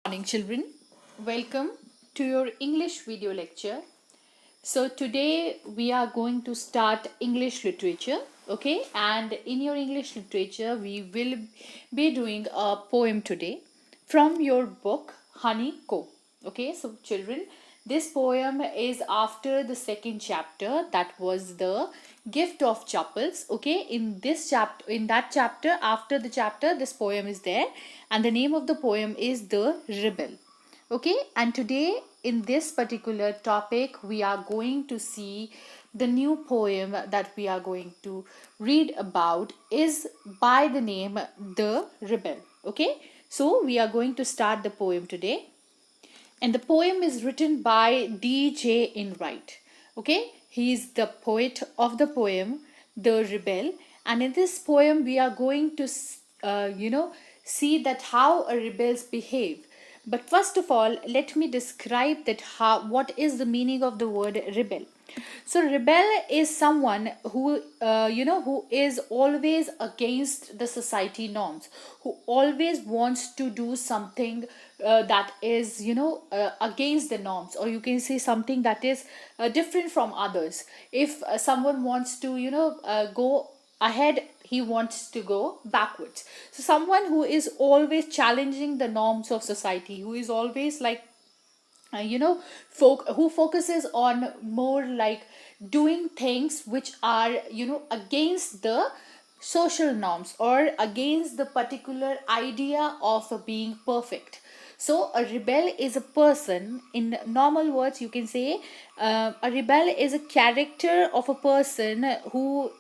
Morning, children. Welcome to your English video lecture. So, today we are going to start English literature, okay? And in your English literature, we will be doing a poem today from your book Honey Co. Okay, so children, this poem is after the second chapter, that was the gift of chapels. Okay, in that chapter, after the chapter, this poem is there, and the name of the poem is The Rebel. Okay, and today in this particular topic we are going to see the new poem that we are going to read about is by the name The Rebel. Okay, so we are going to start the poem today, and the poem is written by D.J. Enright. Okay, he is the poet of the poem The Rebel, and in this poem we are going to see that how a rebels behave. But first of all, let me describe that how what is the meaning of the word rebel. So rebel is someone who who is always against the society norms, who always wants to do something that is against the norms, or you can say something that is different from others. If someone wants to go ahead, he wants to go backwards. So someone who is always challenging the norms of society, who is always like who focuses on more like doing things which are against the social norms or against the particular idea of being perfect. So a rebel is a person, in normal words you can say, a rebel is a character of a person who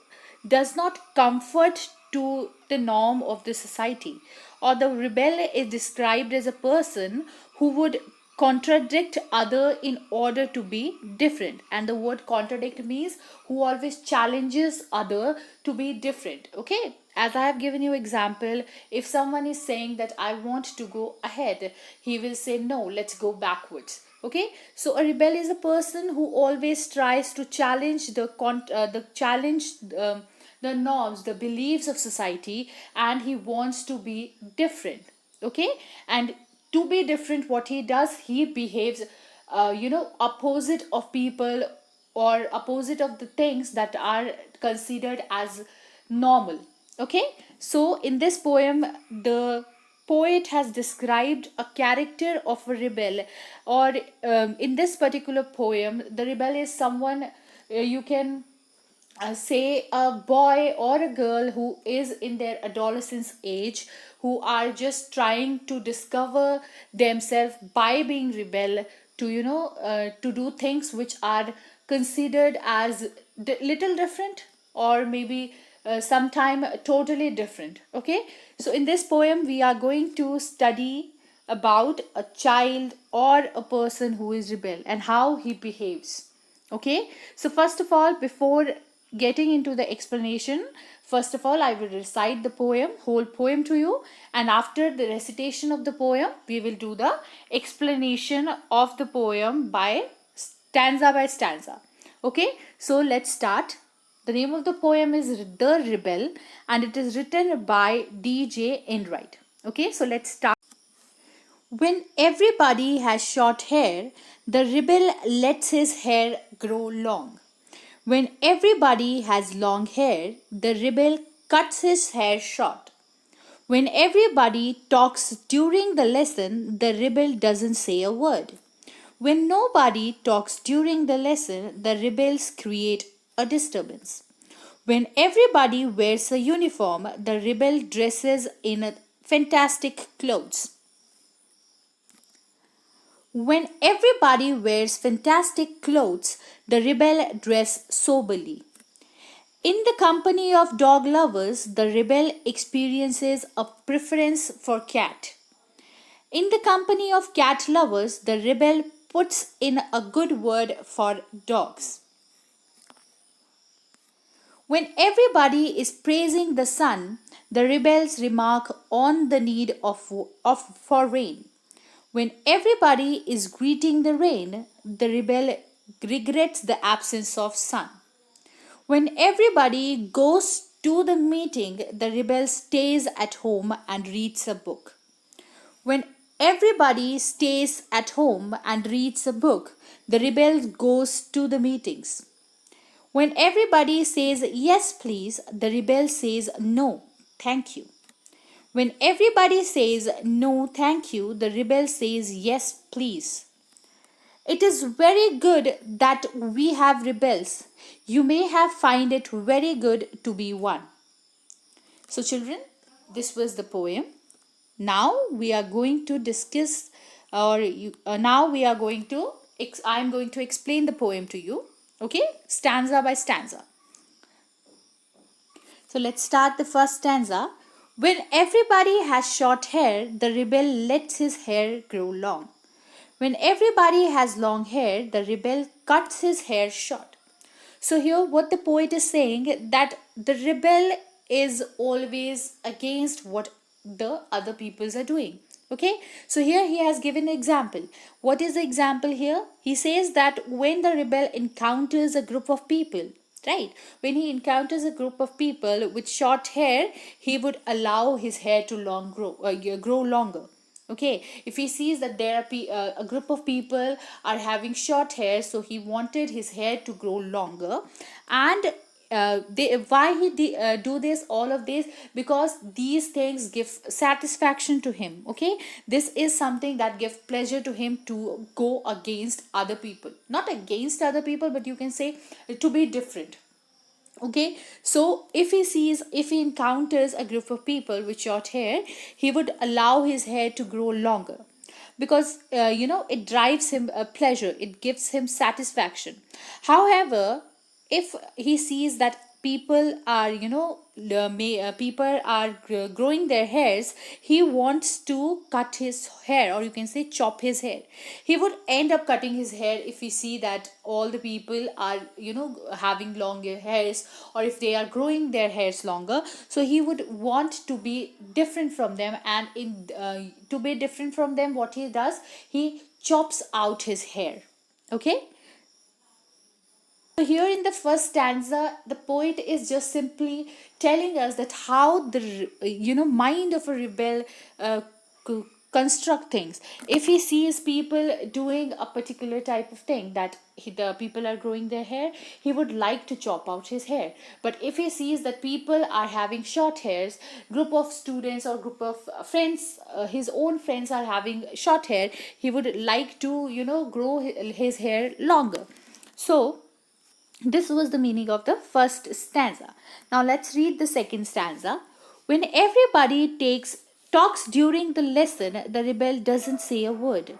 does not comfort to the norm of the society, or the rebel is described as a person who would contradict other in order to be different. And the word contradict means who always challenges other to be different. Okay, as I have given you example, if someone is saying that I want to go ahead, he will say no, let's go backwards. Okay, so a rebel is a person who always tries to challenge the challenge the norms, the beliefs of society, and he wants to be different. Okay, and to be different, what he does, he behaves opposite of people, or opposite of the things that are considered as normal. Okay, so in this poem the poet has described a character of a rebel, or in this particular poem the rebel is someone, you can say a boy or a girl who is in their adolescence age, who are just trying to discover themselves by being rebel, to to do things which are considered as little different, or maybe sometime totally different. Okay, so in this poem we are going to study about a child or a person who is rebel and how he behaves. Okay, so first of all, before getting into the explanation, first of all I will recite the whole poem to you, and after the recitation of the poem we will do the explanation of the poem by stanza. Okay, so let's start. The name of the poem is The Rebel, and it is written by D.J. Enright. Okay, so let's start. When everybody has short hair, the rebel lets his hair grow long. When everybody has long hair, the rebel cuts his hair short. When everybody talks during the lesson, the rebel doesn't say a word. When nobody talks during the lesson, the rebels create a disturbance. When everybody wears a uniform, the rebel dresses in a fantastic clothes. When everybody wears fantastic clothes, the rebel dress soberly. In the company of dog lovers, the rebel experiences a preference for cat. In the company of cat lovers, the rebel puts in a good word for dogs. When everybody is praising the sun, the rebels remark on the need for rain. When everybody is greeting the rain, the rebel regrets the absence of sun. When everybody goes to the meeting, the rebel stays at home and reads a book. When everybody stays at home and reads a book, the rebel goes to the meetings. When everybody says yes, please, the rebel says no, thank you. When everybody says no, thank you, the rebel says yes, please. It is very good that we have rebels. You may have find it very good to be one. So, children, this was the poem. Now we are going to discuss, now we are going to, I am going to explain the poem to you. Okay, stanza by stanza. So let's start the first stanza. When everybody has short hair, the rebel lets his hair grow long. When everybody has long hair, the rebel cuts his hair short. So here what the poet is saying, that the rebel is always against what the other peoples are doing. Okay, so here he has given an example. What is the example here? He says that when the rebel encounters a group of people, right, when he encounters a group of people with short hair, he would allow his hair to grow longer. Okay, if he sees that there are a group of people are having short hair, so he wanted his hair to grow longer. And why he do this, all of this, because these things give satisfaction to him. Okay, this is something that gives pleasure to him, to go against other people, not against other people, but you can say to be different. Okay, so if he encounters a group of people with short hair, he would allow his hair to grow longer, because it drives him a pleasure, it gives him satisfaction. However, if he sees that people are people are growing their hairs, he wants to cut his hair, or you can say chop his hair. He would end up cutting his hair if he see that all the people are having longer hairs, or if they are growing their hairs longer. So he would want to be different from them, and in to be different from them, what he does, he chops out his hair. Okay, so here in the first stanza, the poet is just simply telling us that how the mind of a rebel co- construct things. If he sees people doing a particular type of thing, that the people are growing their hair, he would like to chop out his hair. But if he sees that people are having short hairs, group of students or group of friends, his own friends are having short hair, he would like to grow his hair longer. So this was the meaning of the first stanza. Now let's read the second stanza. When everybody takes talks during the lesson, the rebel doesn't say a word.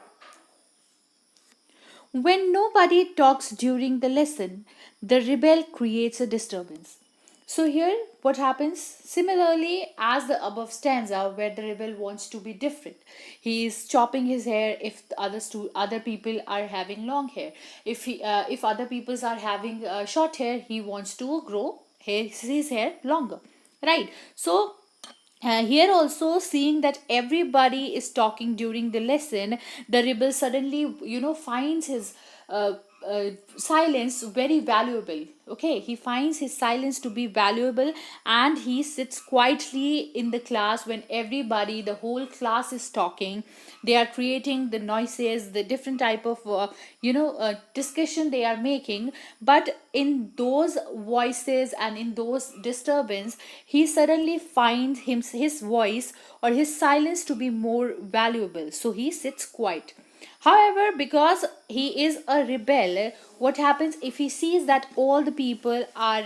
When nobody talks during the lesson, the rebel creates a disturbance. So here what happens, similarly as the above stanza where the rebel wants to be different, he is chopping his hair if the other people are having long hair. If other peoples are having short hair, he wants to grow his hair longer, right? So here also, seeing that everybody is talking during the lesson, the rebel suddenly finds his uh, silence very valuable. Okay, he finds his silence to be valuable, and he sits quietly in the class when everybody, the whole class is talking. They are creating the noises, the different type of discussion they are making. But in those voices and in those disturbance, he suddenly finds his voice or his silence to be more valuable, so he sits quiet. However, because he is a rebel, what happens if he sees that all the people are,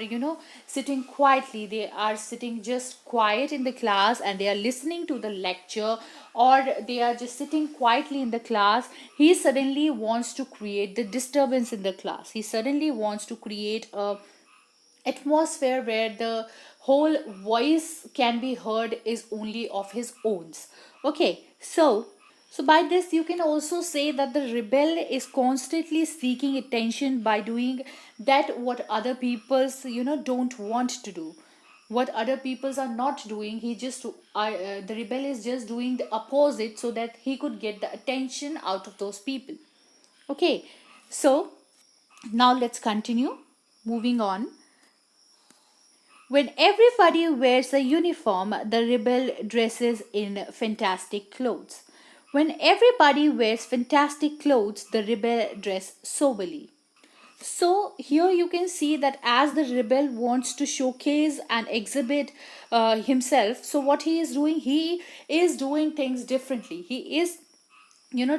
sitting quietly, they are sitting just quiet in the class and they are listening to the lecture, or they are just sitting quietly in the class, he suddenly wants to create the disturbance in the class. He suddenly wants to create a atmosphere where the whole voice can be heard is only of his own. Okay, so by this you can also say that the rebel is constantly seeking attention by doing that what other people's don't want to do, what other peoples are not doing. He just the rebel is just doing the opposite so that he could get the attention out of those people. Okay, so now let's continue moving on. When everybody wears a uniform, the rebel dresses in fantastic clothes. When everybody wears fantastic clothes, the rebel dress soberly. So here you can see that as the rebel wants to showcase and exhibit himself, so what he is doing things differently. He is,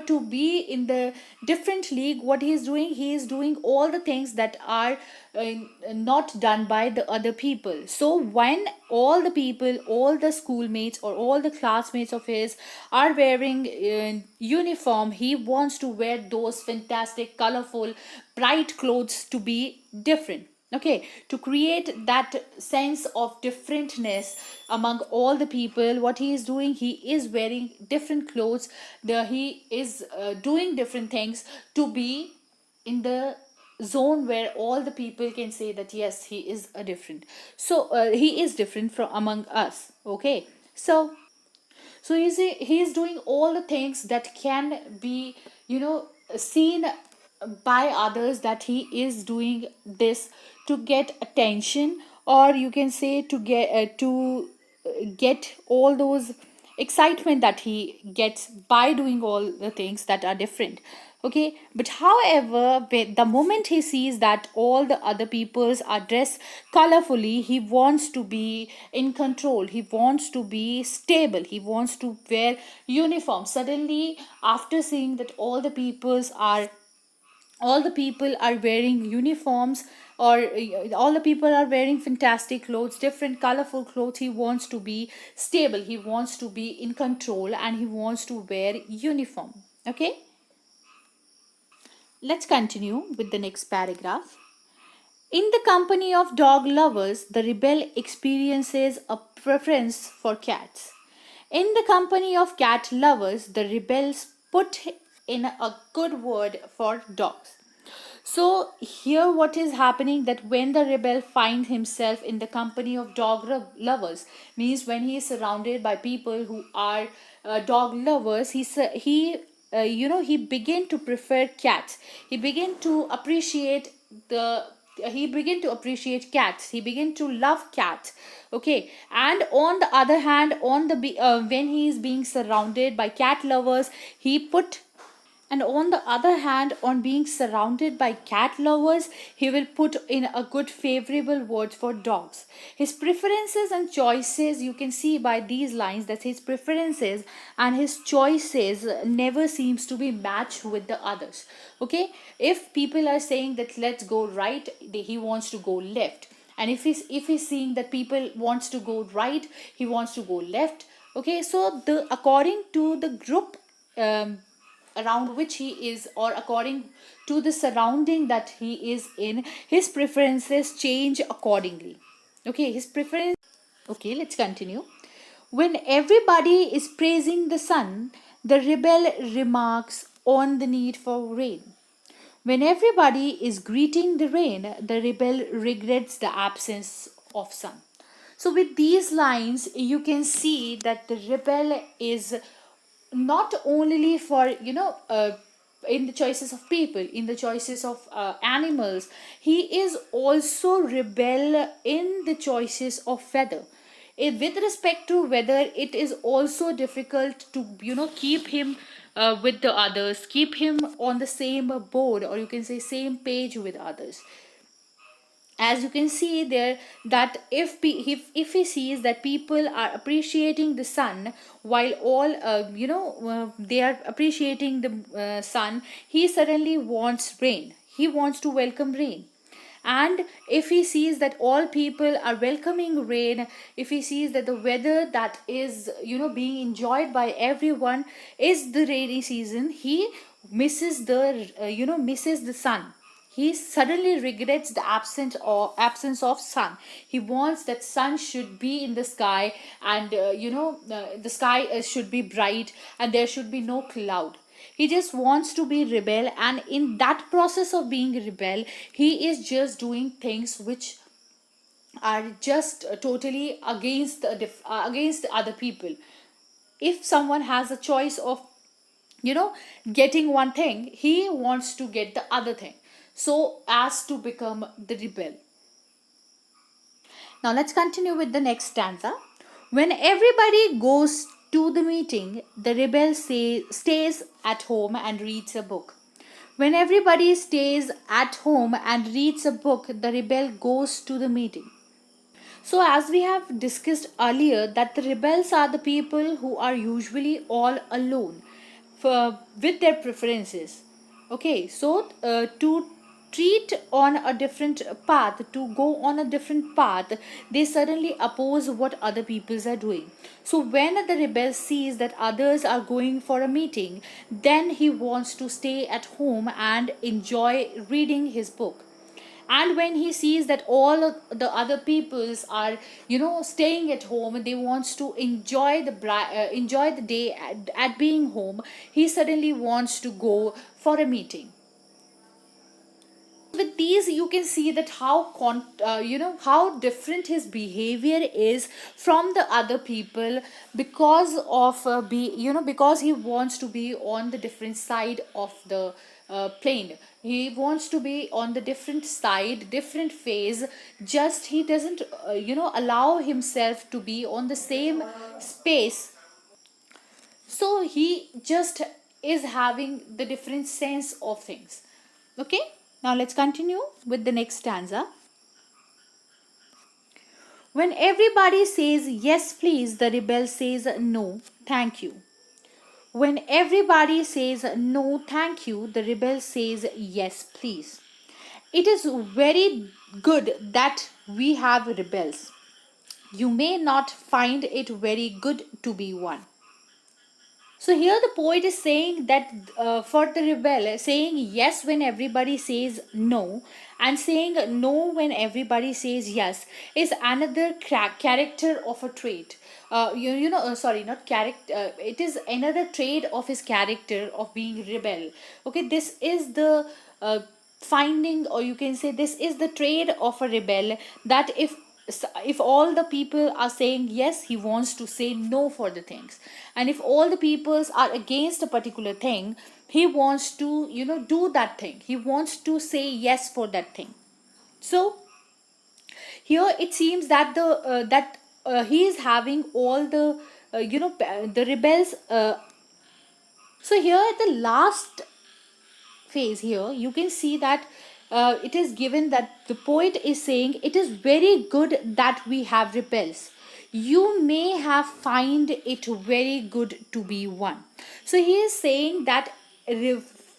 to be in the different league. What he is doing all the things that are not done by the other people. So when all the people, all the schoolmates or all the classmates of his are wearing uniform, he wants to wear those fantastic colorful bright clothes to be different. Okay, to create that sense of differentness among all the people, what he is doing, he is wearing different clothes. He is doing different things to be in the zone where all the people can say that yes, he is a different. So he is different from among us. Okay, so he is doing all the things that can be, seen by others, that he is doing this to get attention, or you can say to get all those excitement that he gets by doing all the things that are different. Okay, but however, the moment he sees that all the other peoples are dressed colorfully, he wants to be in control, he wants to be stable, he wants to wear uniform. Suddenly, after seeing that all the people are wearing uniforms, or all the people are wearing fantastic clothes, different colorful clothes, he wants to be stable, he wants to be in control, and he wants to wear uniform. Okay, let's continue with the next paragraph. In the company of dog lovers, the rebel experiences a preference for cats. In the company of cat lovers, the rebels put in a good word for dogs. So here what is happening, that when the rebel finds himself in the company of lovers, means when he is surrounded by people who are dog lovers, he began to prefer cats. He began to appreciate the he began to appreciate cats, he began to love cats. Okay, and on the other hand, when he is being surrounded by cat lovers, he put and on the other hand, on being surrounded by cat lovers, he will put in a good favorable word for dogs. His preferences and choices, you can see by these lines that his preferences and his choices never seems to be matched with the others. Okay, if people are saying that let's go right, he wants to go left. And if he's seeing that people wants to go right, he wants to go left. Okay, so the according to the group around which he is, or according to the surrounding that he is in, his preferences change accordingly. Okay, his preference. Okay, let's continue. When everybody is praising the sun, the rebel remarks on the need for rain. When everybody is greeting the rain, the rebel regrets the absence of sun. So, with these lines, you can see that the rebel is not only for, in the choices of people, in the choices of animals, he is also rebel in the choices of weather. With respect to weather, it is also difficult to, keep him with the others, keep him on the same board, or you can say same page with others. As you can see there, that if he sees that people are appreciating the sun, while all they are appreciating the sun, he suddenly wants rain, he wants to welcome rain. And if he sees that all people are welcoming rain, if he sees that the weather that is, being enjoyed by everyone is the rainy season, he misses the sun. He suddenly regrets the absence of sun. He wants that sun should be in the sky, and the sky should be bright, and there should be no cloud. He just wants to be rebel, and in that process of being rebel, he is just doing things which are just totally against the other people. If someone has a choice of, you know getting one thing, he wants to get the other thing, so as to become the rebel. Now let's continue with the next stanza. When everybody goes to the meeting, the rebel stays at home and reads a book. When everybody stays at home and reads a book, the rebel goes to the meeting. So, as we have discussed earlier, that the rebels are the people who are usually all alone with their preferences. Okay, so to treat on a different path, to go on a different path, they suddenly oppose what other peoples are doing. So, when the rebel sees that others are going for a meeting, then he wants to stay at home and enjoy reading his book. And when he sees that all of the other peoples are staying at home, they wants to enjoy enjoy the day at being home, he suddenly wants to go for a meeting. With these you can see that how different his behavior is from the other people, because of because he wants to be on the different side of the plane. He wants to be on the different side, different phase. Just he doesn't allow himself to be on the same space. So he just is having the different sense of things. Okay, now let's continue with the next stanza. When everybody says yes please, the rebel says no thank you. When everybody says no thank you, the rebel says yes please. It is very good that we have rebels. You may not find it very good to be one. So here the poet is saying that for the rebel, saying yes when everybody says no and saying no when everybody says yes is another character of a trait. Sorry, not character. It is another trait of his character of being rebel. Okay, this is the finding, or you can say this is the trait of a rebel, that if all the people are saying yes, he wants to say no for the things. And if all the peoples are against a particular thing, he wants to do that thing. He wants to say yes for that thing. So here it seems that he is having all the the rebels. So here at the last phase, here you can see that it is given that the poet is saying it is very good that we have rebels. You may have find it very good to be one. So he is saying that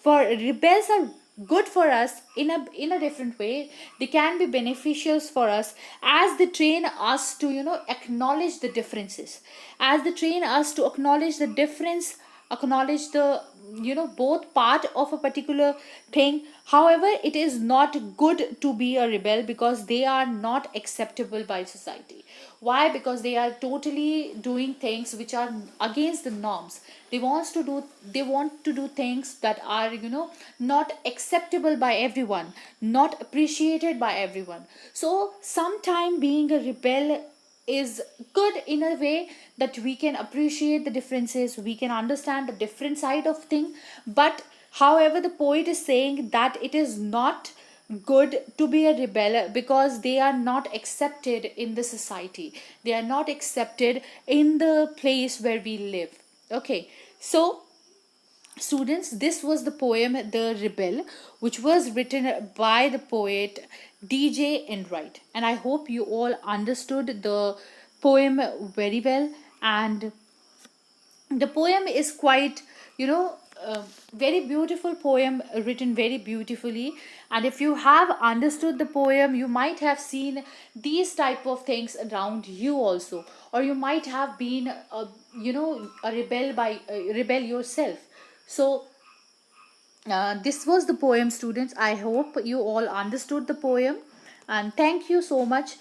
for rebels are good for us in a different way. They can be beneficial for us, as they train us to acknowledge the differences, as they train us to acknowledge the difference, acknowledge the both part of a particular thing. However, it is not good to be a rebel because they are not acceptable by society. Why? Because they are totally doing things which are against the norms. They want to do things that are not acceptable by everyone, not appreciated by everyone. So sometime being a rebel is good in a way that we can appreciate the differences, we can understand the different side of thing. But however, the poet is saying that it is not good to be a rebel because they are not accepted in the society, they are not accepted in the place where we live. Okay, so students, this was the poem The Rebel, which was written by the poet DJ Enright. And I hope you all understood the poem very well. And the poem is quite, you know, very beautiful poem, written very beautifully. And if you have understood the poem, you might have seen these type of things around you also, or you might have been a rebel yourself. So this was the poem, students. I hope you all understood the poem. And thank you so much.